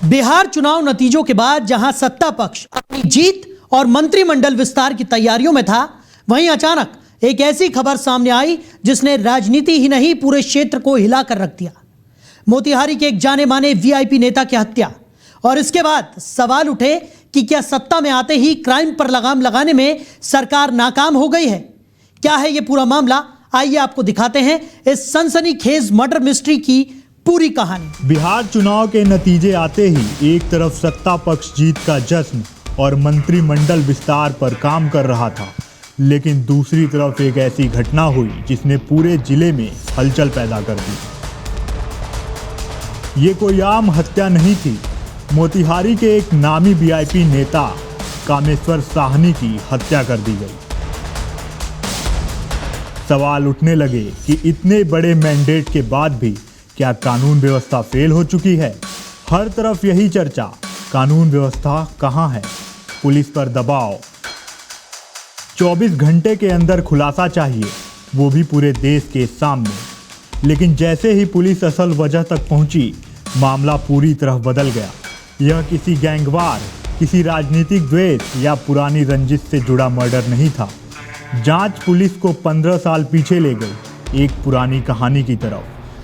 बिहार चुनाव नतीजों के बाद जहां सत्ता पक्ष अपनी जीत और मंत्रिमंडल विस्तार की तैयारियों में था, वहीं अचानक एक ऐसी खबर सामने आई जिसने राजनीति ही नहीं पूरे क्षेत्र को हिलाकर रख दिया। मोतिहारी के एक जाने माने वीआईपी नेता की हत्या, और इसके बाद सवाल उठे कि क्या सत्ता में आते ही क्राइम पर लगाम लगाने में सरकार नाकाम हो गई है? क्या है ये पूरा मामला? आइए आपको दिखाते हैं इस सनसनीखेज मर्डर मिस्ट्री की पूरी कहानी। बिहार चुनाव के नतीजे आते ही एक तरफ सत्ता पक्ष जीत का जश्न और मंत्रिमंडल विस्तार पर काम कर रहा था, लेकिन दूसरी तरफ एक ऐसी घटना हुई जिसने पूरे जिले में हलचल पैदा कर दी। ये कोई आम हत्या नहीं थी। मोतिहारी के एक नामी वीआईपी नेता कामेश्वर साहनी की हत्या कर दी गई। सवाल उठने लगे कि इतने बड़े मैंडेट के बाद भी क्या कानून व्यवस्था फेल हो चुकी है? हर तरफ यही चर्चा, कानून व्यवस्था कहां है? पुलिस पर दबाव, 24 घंटे के अंदर खुलासा चाहिए, वो भी पूरे देश के सामने। लेकिन जैसे ही पुलिस असल वजह तक पहुंची, मामला पूरी तरह बदल गया। यह किसी गैंगवार, किसी राजनीतिक द्वेष या पुरानी रंजिश से जुड़ा मर्डर नहीं था। जांच पुलिस को 15 साल पीछे ले गई, एक पुरानी कहानी की तरफ,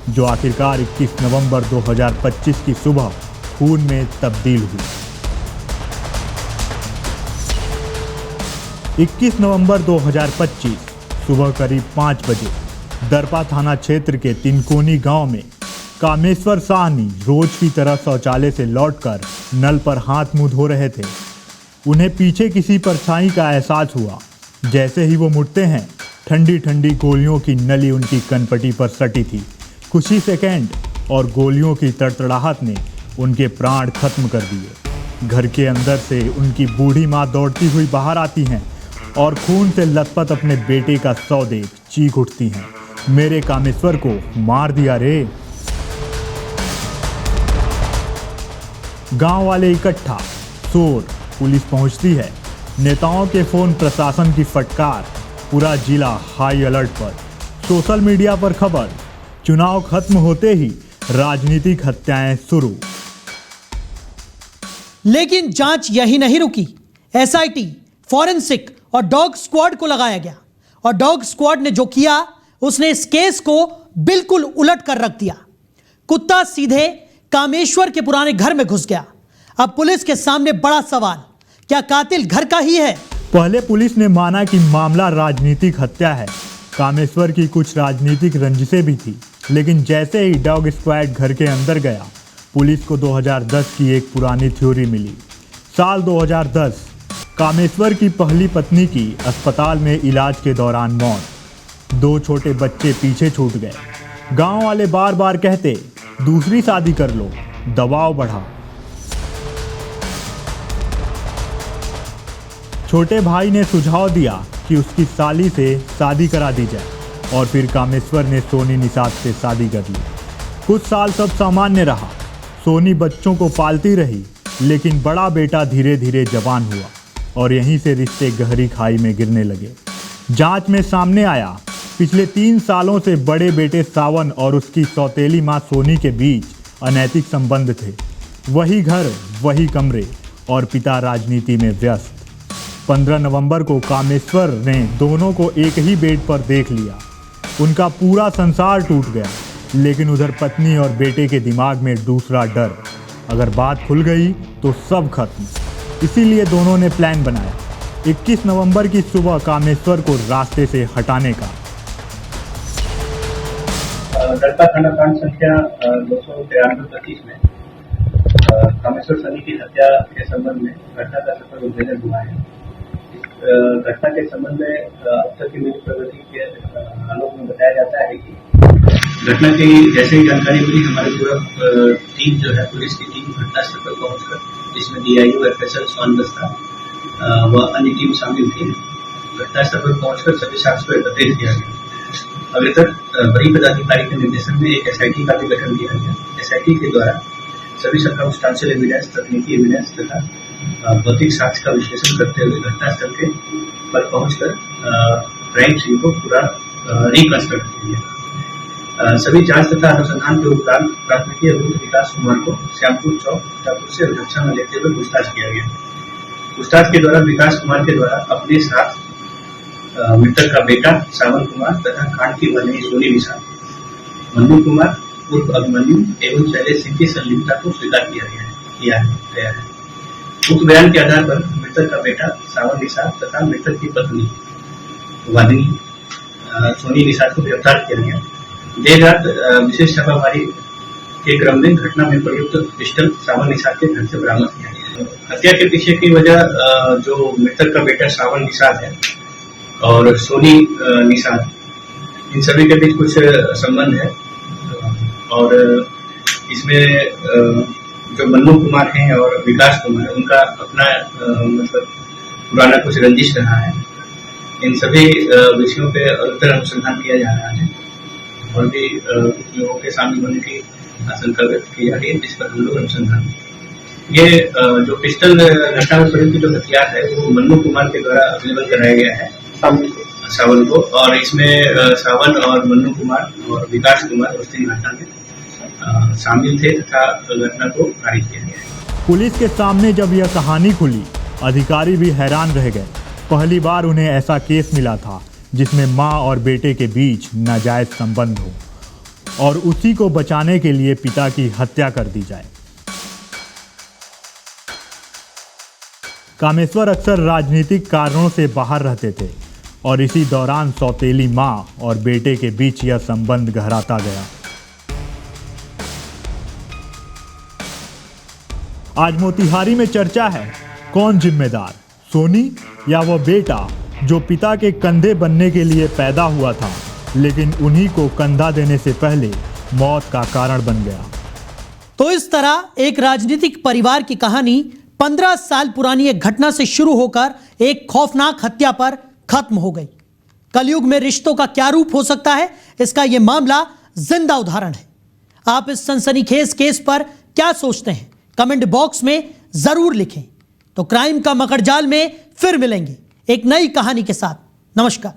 जो आखिरकार 21 नवंबर 2025 की सुबह खून में तब्दील हुई। 21 नवंबर 2025 सुबह करीब 5 बजे दरपा थाना क्षेत्र के तिनकोनी गांव में कामेश्वर साहनी रोज की तरह शौचालय से लौटकर नल पर हाथ मुंह धो रहे थे। उन्हें पीछे किसी परछाई का एहसास हुआ। जैसे ही वो मुड़ते हैं, ठंडी ठंडी गोलियों की नली उनकी कनपटी पर सटी थी। कुछ ही सेकेंड और गोलियों की तड़तड़ाहट ने उनके प्राण खत्म कर दिए। घर के अंदर से उनकी बूढ़ी माँ दौड़ती हुई बाहर आती हैं और खून से लथपथ अपने बेटे का शव देख चीख उठती हैं, मेरे कामेश्वर को मार दिया रे। गांव वाले इकट्ठा, शोर, पुलिस पहुंचती है, नेताओं के फोन, प्रशासन की फटकार, पूरा जिला हाई अलर्ट पर। सोशल मीडिया पर खबर, चुनाव खत्म होते ही राजनीतिक हत्याएं शुरू। लेकिन जांच यही नहीं रुकी। एसआईटी, फॉरेंसिक और डॉग स्क्वाड को लगाया गया, और डॉग स्क्वाड ने जो किया, उसने इस केस को बिल्कुल उलट कर रख दिया। कुत्ता सीधे कामेश्वर के पुराने घर में घुस गया। अब पुलिस के सामने बड़ा सवाल, क्या कातिल घर का ही है? पहले पुलिस ने माना कि मामला राजनीतिक हत्या है। कामेश्वर की कुछ राजनीतिक रंजिशें भी थी, लेकिन जैसे ही डॉग स्क्वाड घर के अंदर गया, पुलिस को 2010 की एक पुरानी थ्योरी मिली। साल 2010 कामेश्वर की पहली पत्नी की अस्पताल में इलाज के दौरान मौत। 2 छोटे बच्चे पीछे छूट गए। गांव वाले बार बार कहते, दूसरी शादी कर लो, दबाव बढ़ा। छोटे भाई ने सुझाव दिया कि उसकी साली से शादी करा दी जाए, और फिर कामेश्वर ने सोनी निषाद से शादी कर ली। कुछ साल सब सामान्य रहा। सोनी बच्चों को पालती रही, लेकिन बड़ा बेटा धीरे धीरे जवान हुआ, और यहीं से रिश्ते गहरी खाई में गिरने लगे। जांच में सामने आया, पिछले 3 सालों से बड़े बेटे सावन और उसकी सौतेली मां सोनी के बीच अनैतिक संबंध थे। वही घर, वही कमरे, और पिता राजनीति में व्यस्त। 15 नवंबर को कामेश्वर ने दोनों को एक ही बेड पर देख लिया। उनका पूरा संसार टूट गया। लेकिन उधर पत्नी और बेटे के दिमाग में दूसरा डर, अगर बात खुल गई तो सब खत्म। इसीलिए दोनों ने प्लान बनाया, 21 नवंबर की सुबह कामेश्वर को रास्ते से हटाने का। दरपा थाना कांड संख्या 293-25 में कामेश्वर साहनी की हत्या के संबंध में घटना का सफल उद्भेदन हुआ है। इस घटना के संबंध में अब तक की मिली प्रगति के आलोक में बताया जाता है कि घटना की जैसे ही जानकारी मिली, हमारी पूरा टीम जो है, पुलिस की टीम घटनास्थल पर पहुंचकर, जिसमें डीआईओ, एफएसएल, स्वान दस्ता व अन्य टीम शामिल थी, घटनास्थल पर पहुंचकर सभी साक्ष्य को एकत्रित किया गया। अभी तक बड़ी पदाधिकारी के निर्देशन में एक एसआईटी का भी गठन किया गया। एसआईटी के द्वारा सभी सर्कमस्टांशियल एविडेंस, तकनीकी एविडेंस तथा भौतिक साक्ष्य का विश्लेषण करते हुए घटनास्थल के पर पहुंचकर क्राइम सीन को पूरा रिकंस्ट्रक्ट किया। सभी जांच तथा अनुसंधान के उपरांत प्राथमिकी अभियुक्त विकास कुमार को श्यामपुर चौक सीतापुर से अध्यक्षा में लेते हुए पूछताछ किया गया। पूछताछ के दौरान विकास कुमार के द्वारा अपने साथ मृतक का बेटा सावन कुमार तथा कांड की भरनी सोनी निषाद, मन्नू कुमार उर्फ अभिमन्यु एवं शैलेश सिंह की संलिप्तता को स्वीकार किया गया है। उक्त बयान के आधार पर मृतक का बेटा सावन निषाद तथा मृतक की पत्नी वादिनी सोनी निषाद को गिरफ्तार किया गया। देर रात विशेष छापामारी के क्रम में घटना में प्रयुक्त पिस्टल सावन निषाद के घर से बरामद किया गया। हत्या के पीछे की वजह जो मृतक का बेटा सावन निषाद है और सोनी निषाद, इन सभी के बीच कुछ संबंध है और इसमें जो मन्नू कुमार हैं और विकास कुमार, उनका अपना मतलब पुराना कुछ रंजिश रहा है। इन सभी विषयों पे अगर अनुसंधान किया जा रहा है और भी कुछ लोगों के सामने होने की आशंका व्यक्त की जा रही है, जिस पर हम लोग अनुसंधान। ये जो पिस्टल घटना में प्रयुक्त जो हथियार है वो मन्नू कुमार के द्वारा अवेलेबल कराया गया है सावन को, और इसमें सावन और मन्नू कुमार और विकास कुमार उस दिन घटना में शामिल थे तथा घटना को खारिज किया गया। पुलिस के सामने जब यह कहानी खुली, अधिकारी भी हैरान रह गए। पहली बार उन्हें ऐसा केस मिला था जिसमें मां और बेटे के बीच नाजायज संबंध हो और उसी को बचाने के लिए पिता की हत्या कर दी जाए। कामेश्वर अक्सर राजनीतिक कारणों से बाहर रहते थे और इसी दौरान सौतेली मां और बेटे के बीच यह संबंध गहराता गया। आज मोतिहारी में चर्चा है, कौन जिम्मेदार, सोनी या वो बेटा जो पिता के कंधे बनने के लिए पैदा हुआ था लेकिन उन्हीं को कंधा देने से पहले मौत का कारण बन गया। तो इस तरह एक राजनीतिक परिवार की कहानी 15 साल पुरानी एक घटना से शुरू होकर एक खौफनाक हत्या पर खत्म हो गई। कलयुग में रिश्तों का क्या रूप हो सकता है, इसका यह मामला जिंदा उदाहरण है। आप इस सनसनीखेज केस पर क्या सोचते हैं, कमेंट बॉक्स में जरूर लिखें। तो क्राइम का मकड़जाल में फिर मिलेंगे एक नई कहानी के साथ। नमस्कार।